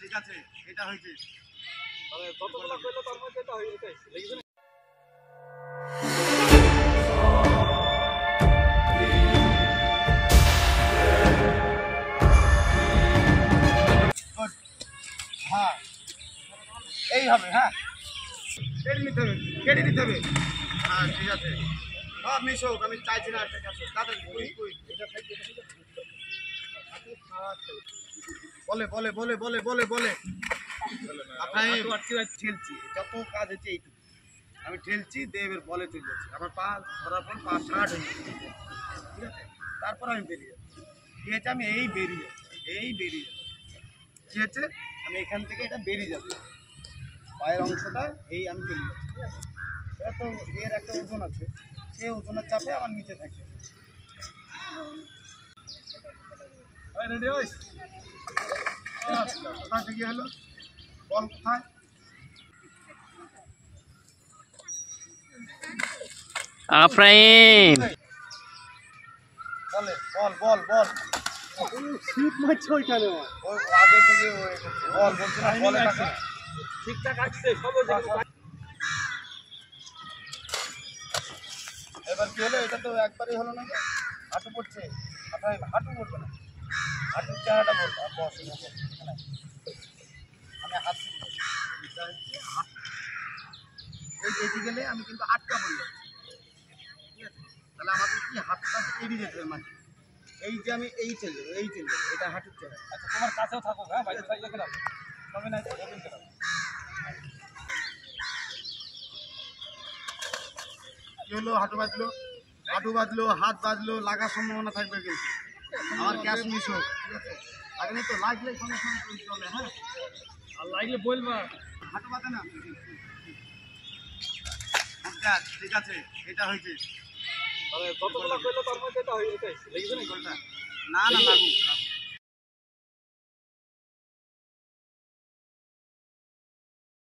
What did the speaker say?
ঠিক আছে, এটা হয়েছে। যতগুলো করলো তার মধ্যে এটা হয়েছে। হ্যাঁ, এই হবে। হ্যাঁ, কেটে নিতে হবে, কেটে নিতে হবে। হ্যাঁ, ঠিক আছে। সব মিস হোক, আমি চাইছি না। ঠিক আছে, তাদের বলে বলে বলে বলে বলে বলে আপনার ঠেলছি, যত কাজ হচ্ছে এইটুকু আমি ঠেলছি, দেবের বলে চলে যাচ্ছি। আমার পা ধরার পর পা শার্ট হয়ে যাচ্ছে, ঠিক আছে। তারপর আমি বেরিয়ে যাচ্ছি, ঠিক আছে। আমি এই বেরিয়ে যাচ্ছি, ঠিক আছে। আমি এখান থেকে এটা বেরিয়ে যাচ্ছি, পায়ের অংশটা এই আমি চলে যাচ্ছি, ঠিক আছে। এটা তো এর একটা ওজন আছে, সেই ওজনের চাপে আমার নিচে থাকে। রেডি হইস? কোথায় থেকে হলো বল, কোথায়? আফরাইম বলে বল বল বল। শীত মারছে ওইখানে ওই আগে থেকে বল বলছে না, বলে কাছে ঠিকঠাক আসছে সব। এবার কি হলো? এটা তো একবারই হলো না, হাঁটু পড়ছে। আপনার হাঁটু পড়বে না, হাঁটুর চেহারাটা বলবো। আমি হাত এই যেতে গেলে আমি কিন্তু আটকা পড়ে যাচ্ছি, ঠিক আছে। তাহলে আমাকে কি হাতটা এড়িয়ে যেতে হবে মাটি। এই যে আমি এই চলে যাবো, এই চলে যাবো, এটা হাঁটুর চেহারা। আচ্ছা তোমার কাছেও থাকো। হ্যাঁ বাইরে বাইরে গেলাম তবে না গেলাম। কি হলো? হাঁটু বাজলো, হাত বাজলো, লাগার সম্ভাবনা থাকবে কিন্তু। আমার ক্যাশ মিস হোক, ঠিক আছে। লাগলে তো লাগলে সঙ্গে সঙ্গে চলে। হ্যাঁ, আর লাগলে বলবা। হাঁটু বাজে না, ঠিক আছে, এটা হয়েছে। যতগুলো করলো তার মধ্যে এটা হয়েছে। না না, লাগুক।